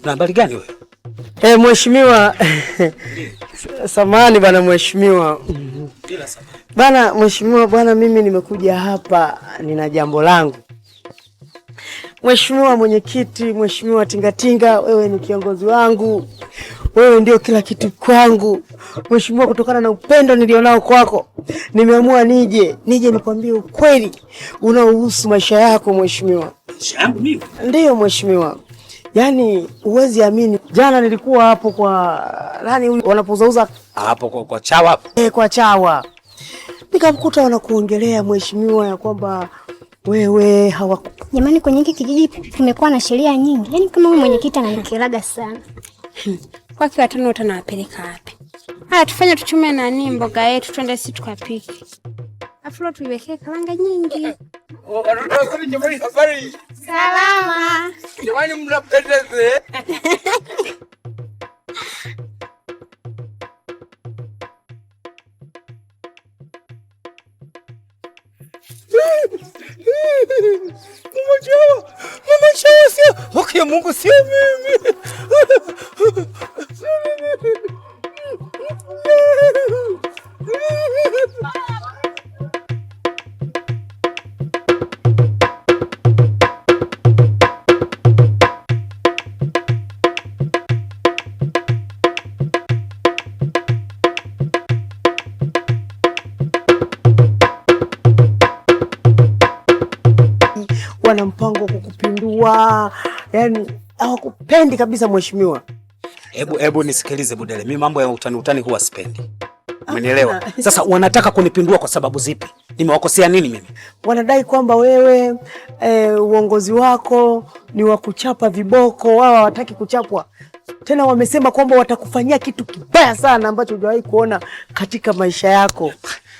Una habari gani wewe? Mheshimiwa. Samahani bana mheshimiwa. Bila samahani. Bana mheshimiwa bwana, mimi nimekuja hapa nina jambo langu. Mheshimiwa mwenyekiti, mheshimiwa Tingatinga, wewe ni kiongozi wangu. Wewe ndio kila kitu kwangu. Mheshimiwa, kutokana na upendo nilionao kwako, nimeamua nije nikwambie ukweli unaohusu maisha yako mheshimiwa. Yangu mimi? Ndiyo mheshimiwa. Yaani uwezi amini, jana nilikuwa hapo kwa nani wanapozauza hapo kwa chawa hapo. Kwa chawa. Nikamkuta wanakuongelea mheshimiwa ya kwamba wewe Jamani, kwenye hiki kijiji tumekuwa na sheria nyingi. Yaani kama wewe mwenyekiti ananikeraga sana. Kwa kiwa tano utanawapeleka wapi? Haya, tufanye tuchume nani mboga yetu twende sisi tukapike. Afu tuiwekee karanga nyingi. Salama. Jamani mnapendeze. Mama chao sio. Okay, Mungu sio mimi. wana mpango kukupindua. Yaani hawakupendi kabisa mheshimiwa. Hebu nisikilize Budele. Mimi mambo ya utani huwa sipendi. Umenielewa? Sasa wanataka kunipindua kwa sababu zipi? Nimewakosea nini mimi? Wanadai kwamba wewe uongozi wako ni wa kuchapa viboko, wao hawataki kuchapwa. Tena wamesema kwamba watakufanyia kitu kibaya sana ambacho hujawahi kuona katika maisha yako.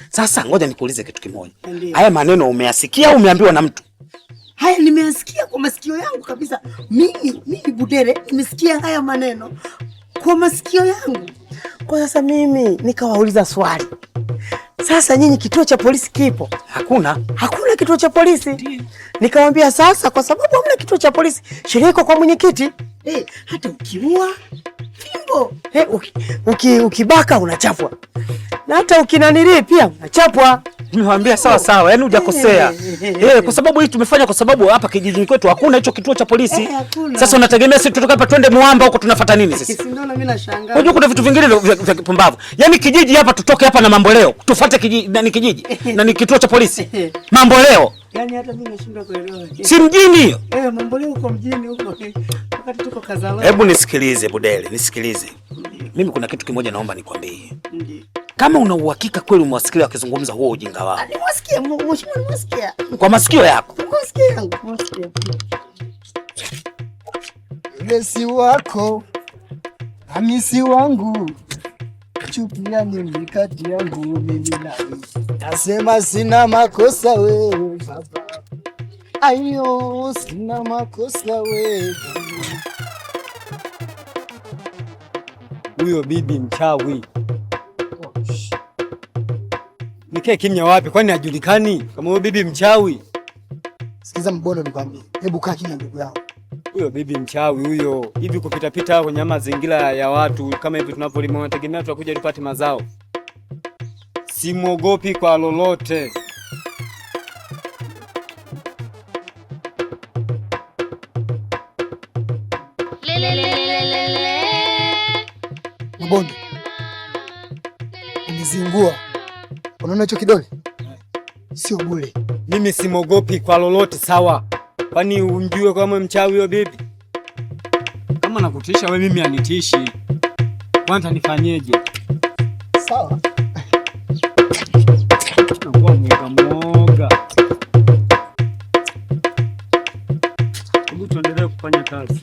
Sasa ngoja nikuulize kitu kimoja. Haya maneno umeyasikia au umeambiwa na mtu? Haya nimeyasikia kwa masikio yangu kabisa. Mimi Budele nimesikia haya maneno kwa masikio yangu. Kwa sasa mimi nikawauliza swali. Sasa nyinyi kituo cha polisi kipo? Hakuna kituo cha polisi. Nikamwambia sasa kwa sababu hamna kituo cha polisi, sheria iko kwa mwenyekiti. Hata ukiua fimbo, ukibaka unachapwa. Na hata ukinanili pia unachapwa. Nimewambia sawa, yaani hujakosea. Kwa sababu hii tumefanya kwa sababu hapa kijijini kwetu hakuna hicho kituo cha polisi. Sasa unategemea sisi tutoka hapa twende Muamba huko tunafuata nini sisi? Si ndio na mimi nashangaa. Unajua kuna vitu vingine vya kipumbavu. Yaani kijiji hapa tutoke hapa na mambo leo. Tufuate kijiji na ni kituo cha polisi. Mambo leo. Yaani hata mimi nashindwa kuelewa. Si mjini hiyo? Mambo leo uko mjini huko. Wakati tuko Kazalani. Hebu nisikilize Budele, nisikilize. Mimi kuna kitu kimoja naomba nikwambie. Ndiyo. Kama una uhakika kweli umewasikia wakizungumza huo ujinga wao. Nimewasikia, mheshimiwa nimewasikia. Kwa masikio yako. Nimewasikia. Lesi wako, Hamisi wangu, chukia nini kati yangu mimi nawe. Nasema sina makosa wewe baba. Ayo, sina makosa wewe. Huyo bibi mchawi. Nikae kimya wapi? Kwani hajulikani kama huyo bibi mchawi? Sikiza Mbondo nikwambie. Hebu kaa kimya ndugu yangu. Huyo bibi mchawi huyo. Hivi kupita kwenye mazingira ya watu kama hivi tunapolima unategemea tutakuja tupate mazao. Simwogopi kwa lolote. Mbondo. Unizingua. Unaona hicho kidole? Sio bure. Mimi simwogopi kwa lolote, sawa? Kwani unjue kama mchawi huyo bibi? Kama nakutisha wewe, mimi anitishi. Kwanza nifanyeje? Sawa. Tunakuwa mwoga. Hebu tuendelee kufanya kazi.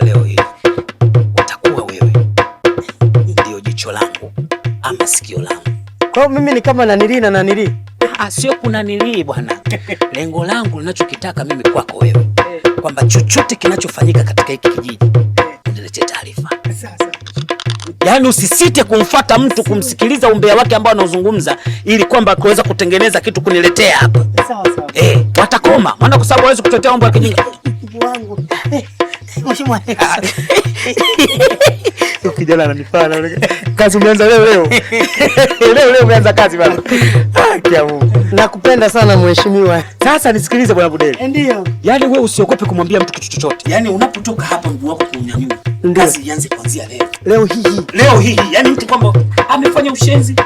Leo hii utakuwa wewe ndio jicho langu ama sikio langu. Kwa hiyo mimi ni kama nanili. Sio kuna nili bwana. Lengo langu ninachokitaka mimi kwako wewe kwamba chochote kinachofanyika katika hiki kijiji uniletee taarifa. Sasa. Yaani usisite kumfuata mtu kumsikiliza umbea wake ambao anaozungumza ili kwamba kuweza kutengeneza kitu kuniletea hapa. Sawa sawa. Watakoma. Maana kwa sababu hawezi kutetea mambo ya kijinga. Wangu. Mheshimiwa. Kijana ananifana. Kazi umeanza leo. Leo umeanza kazi bwana. Kia Mungu. Nakupenda sana mheshimiwa. Sasa nisikilize bwana Budeli. Ndio. Yaani wewe usiogope kumwambia mtu kitu chochote. Yaani unapotoka hapa mguu wako kuunyanyua. Kazi ianze kuanzia leo. Leo hii. Yaani mtu kwamba amefanya ushenzi.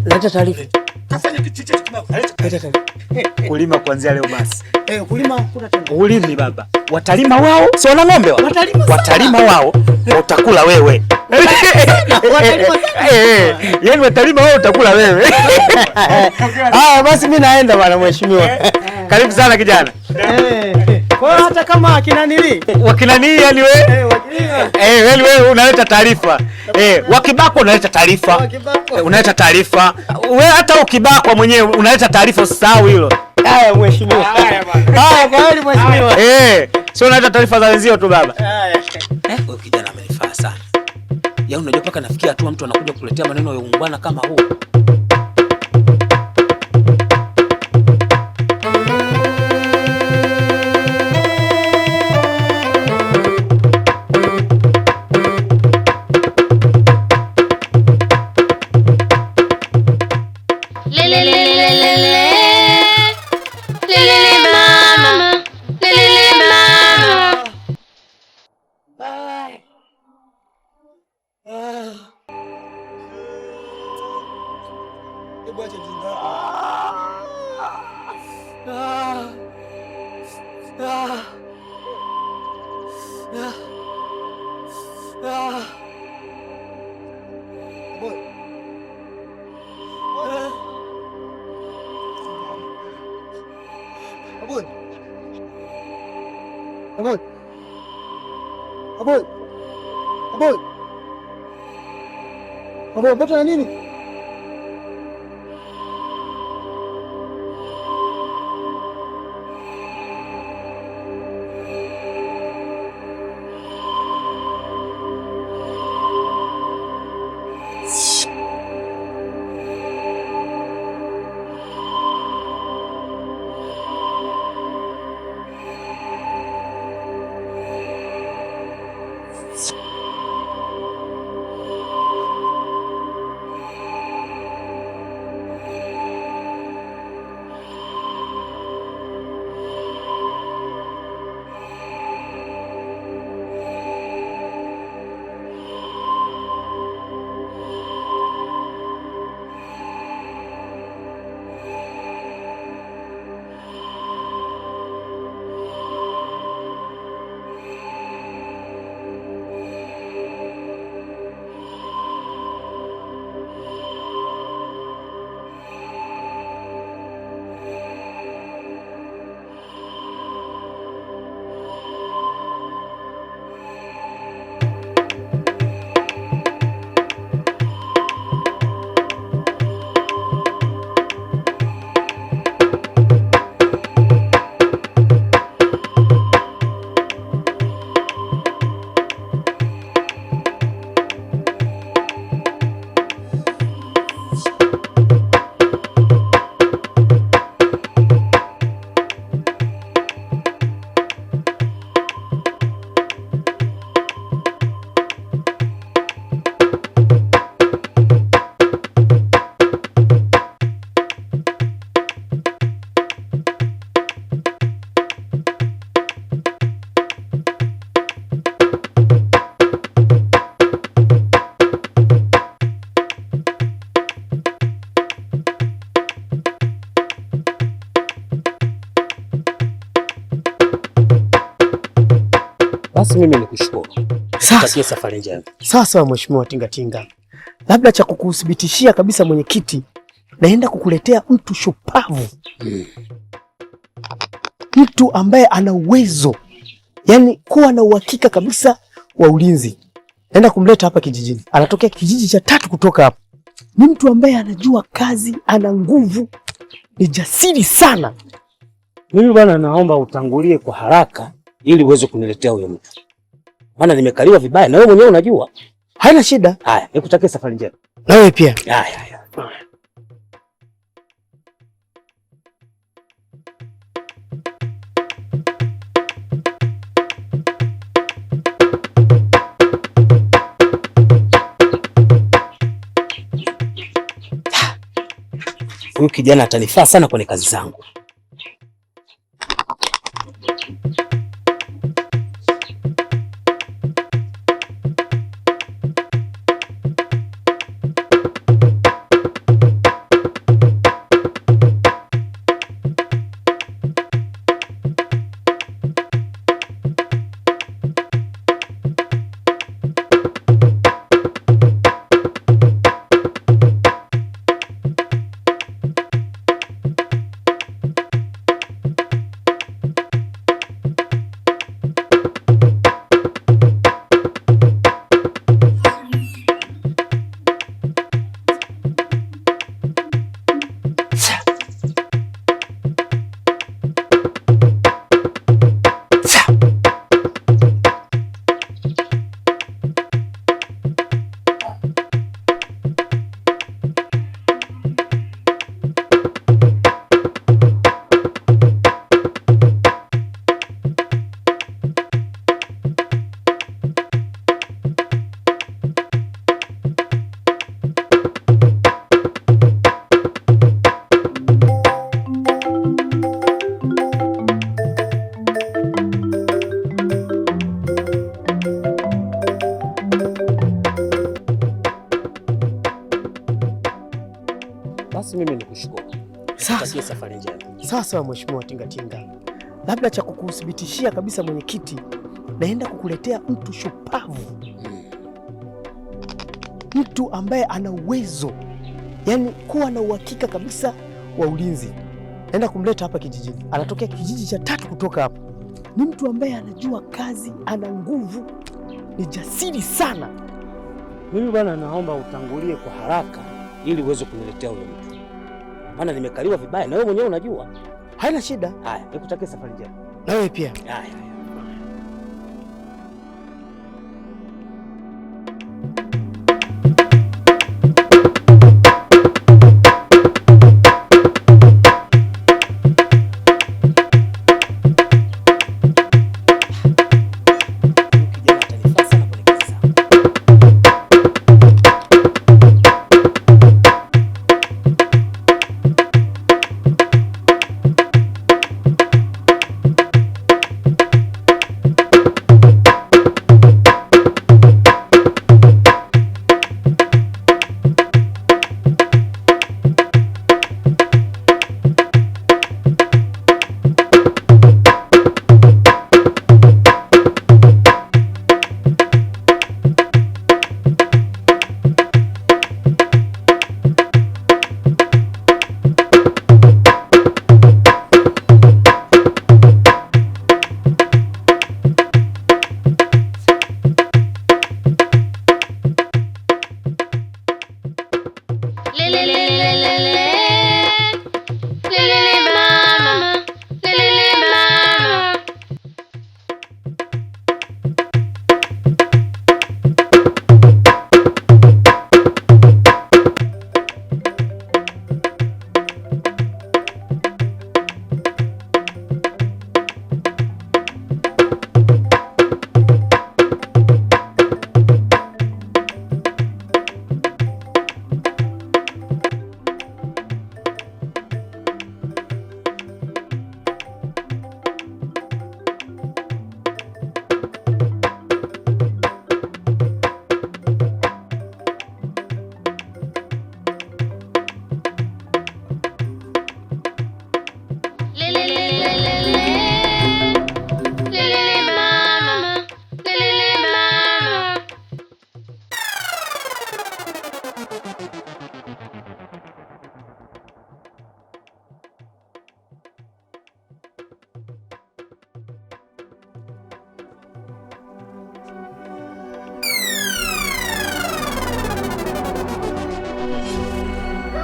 Leta taarifa. Kafanya kitu chochote kibaya. Leta taarifa. Kulima kuanzia leo basi. Kulima kuna tena. Ulimi baba. Watalima wao. Si wana ng'ombe wao. Watalima wao. Utakula wewe. Yaani watalima wao utakula wewe. Basi mimi naenda bwana mheshimiwa. Karibu sana kijana. Kwa hata kama akina nili. Wakina nili yani wewe? Wewe unaleta taarifa. Wakibako unaleta taarifa. Unaleta taarifa. Wewe hata ukibakwa mwenyewe unaleta taarifa, usisahau hilo. Haya mheshimiwa. Haya kweli mheshimiwa. Sio unaleta taarifa za wenzio tu baba. Huyo kijana amenifaa sana. Yaani unajua paka nafikia hatua mtu anakuja kukuletea maneno ya ungwana kama huu. Aboi, mbona na nini? Basi mimi nikushukuru. Natakia safari njema. Sasa mheshimiwa Tingatinga, labda cha kukuthibitishia kabisa mwenyekiti, naenda kukuletea mtu shupavu. Mtu ambaye ana uwezo, yani kuwa na uhakika kabisa wa ulinzi. Naenda kumleta hapa kijijini. Anatokea kijiji cha 3 kutoka hapa. Ni mtu ambaye anajua kazi, ana nguvu. ni jasiri sana. Mimi bwana naomba utangulie kwa haraka ili uweze kuniletea huyo mtu. Maana nimekaliwa vibaya na wewe mwenyewe unajua. Haina shida. Haya, nikutakie safari njema. Na wewe pia. Haya. Huyu kijana atanifaa sana kwenye kazi zangu. Basi mimi nikushukuru. Sasa safari njema. Sasa Mheshimiwa Tingatinga, labda cha kukuthibitishia kabisa mwenyekiti, naenda kukuletea mtu shupavu, mtu ambaye ana uwezo, yani kuwa na uhakika kabisa wa ulinzi. Naenda kumleta hapa kijijini, anatokea kijiji cha 3 kutoka hapa. Ni mtu ambaye anajua kazi, ana nguvu, ni jasiri sana. Mimi bwana naomba utangulie kwa haraka ili uweze kuniletea huyo mtu. Maana nimekaliwa vibaya na wewe mwenyewe unajua. Haina shida. Haya, nikutakie safari njema. Na wewe pia. Haya.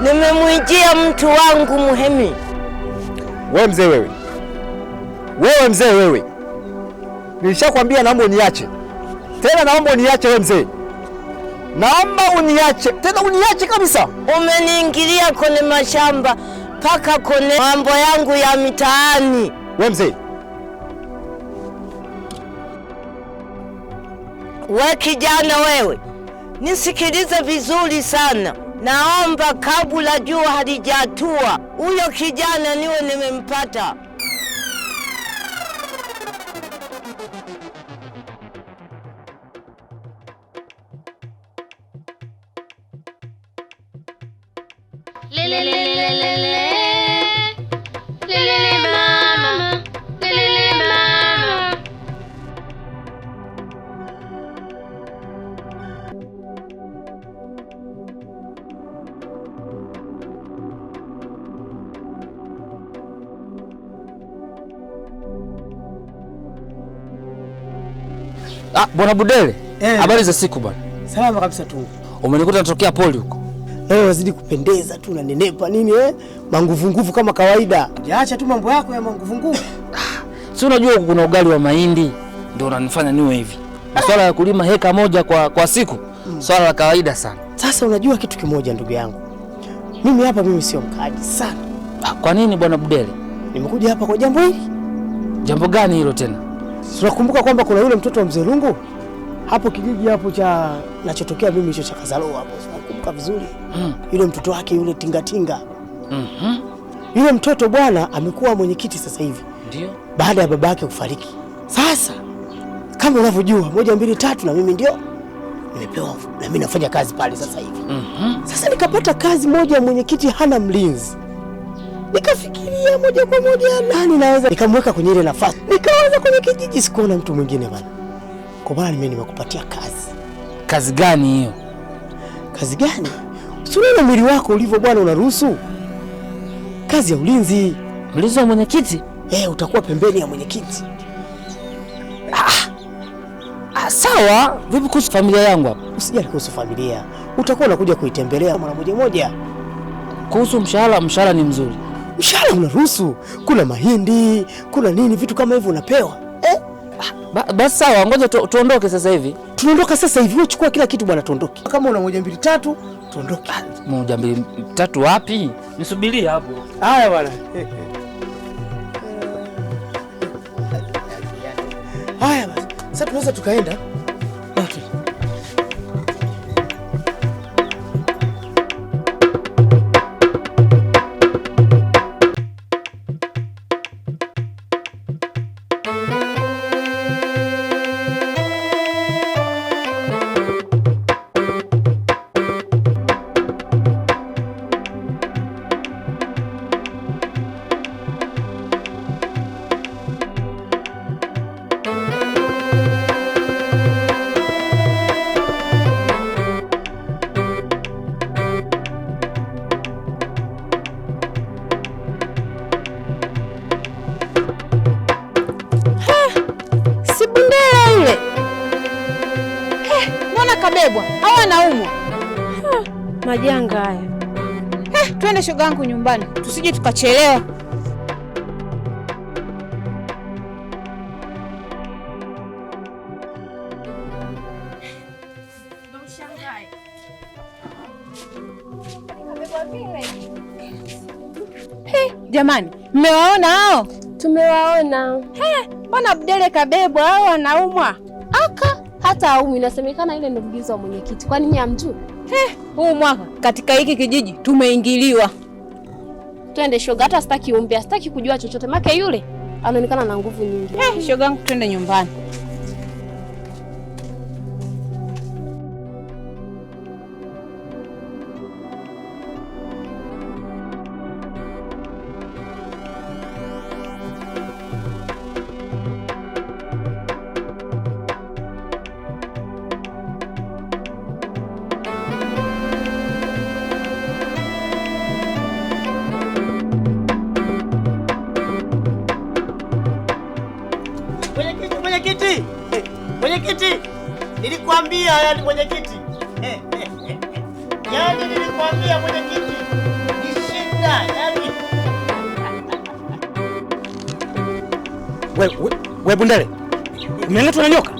Nimemwijia mtu wangu Muhemi. Wewe mzee wewe. Wewe mzee wewe. Nilishakwambia naomba uniache. Tena naomba uniache wewe mzee. Naomba uniache. Tena uniache kabisa. Umeniingilia kwenye mashamba paka kwenye mambo yangu ya mitaani. Wewe mzee. We kijana wewe. Nisikilize vizuri sana. Naomba kabla jua halijatua, huyo kijana niwe nimempata. Bwana Budele, habari za siku bwana? Salama kabisa tu. Umenikuta natokea poli huko. Wazidi kupendeza tu na nenepa nini manguvu nguvu kama kawaida. Jaacha tu mambo yako ya manguvu nguvu. Si unajua kuna ugali wa mahindi ndio unanifanya niwe hivi. Swala ya kulima heka moja kwa siku, swala la kawaida sana. Sasa unajua kitu kimoja ndugu yangu. Mimi sio mkaji sana. Kwa nini Bwana Budele? Nimekuja hapa kwa jambo hili. Jambo gani hilo tena? Tunakumbuka kwamba kuna yule mtoto wa Mzee Lungu hapo kijiji hapo cha nachotokea mimi hicho cha Kazalo hapo. Tunakumbuka vizuri. Yule mtoto wake yule tingatinga. Yule mtoto bwana amekuwa mwenyekiti sasa hivi. Ndio. Baada ya babake kufariki. Sasa kama unavyojua 1 2 3 na mimi ndio nimepewa na mimi nafanya kazi pale sasa hivi. Sasa nikapata kazi moja ya mwenyekiti hana mlinzi. Nikafikiria moja kwa moja nani naweza nikamweka kwenye ile nafasi. Nikaanza kwenye kijiji sikuona mtu mwingine bana. Kwa maana mimi nimekupatia kazi. Kazi gani hiyo? Kazi gani? Usiona mwili wako ulivyo bwana unaruhusu. Kazi ya ulinzi. Mlinzi wa mwenyekiti? Utakuwa pembeni ya mwenyekiti. Sawa, vipi kuhusu familia yangu hapa? Usijali kuhusu familia. Utakuwa unakuja kuitembelea mara moja. Kuhusu mshahara ni mzuri. Mshahara unaruhusu. Kuna mahindi, kuna nini vitu kama hivyo unapewa. Basi sawa, ngoja tuondoke sasa hivi. Tunaondoka sasa hivi. Wewe chukua kila kitu bwana tuondoke. Kama una 1 2 3 tuondoke. 1 2 3 wapi? Nisubirie hapo. Haya bwana. Haya basi. Sasa tunaweza tukaenda. Kabebwa au anaumwa? Majanga haya. Twende shoga yangu nyumbani tusije tukachelewa. Jamani, mmewaona hao? Tumewaona. Mbona Budele kabebwa au anaumwa? Hata aumwi, inasemekana ile ndio mgizo wa mwenyekiti. Kwani nyinyi hamjui? Huu mwaka katika hiki kijiji tumeingiliwa. Twende shoga, hata sitaki umbea, sitaki kujua chochote. Make yule anaonekana na nguvu nyingi. Shoga yangu twende nyumbani. Mwenyekiti, nilikwambia yani mwenyekiti. Yani nilikwambia mwenyekiti. Ni shida yani. We Bundele, umeng'atwa na nyoka?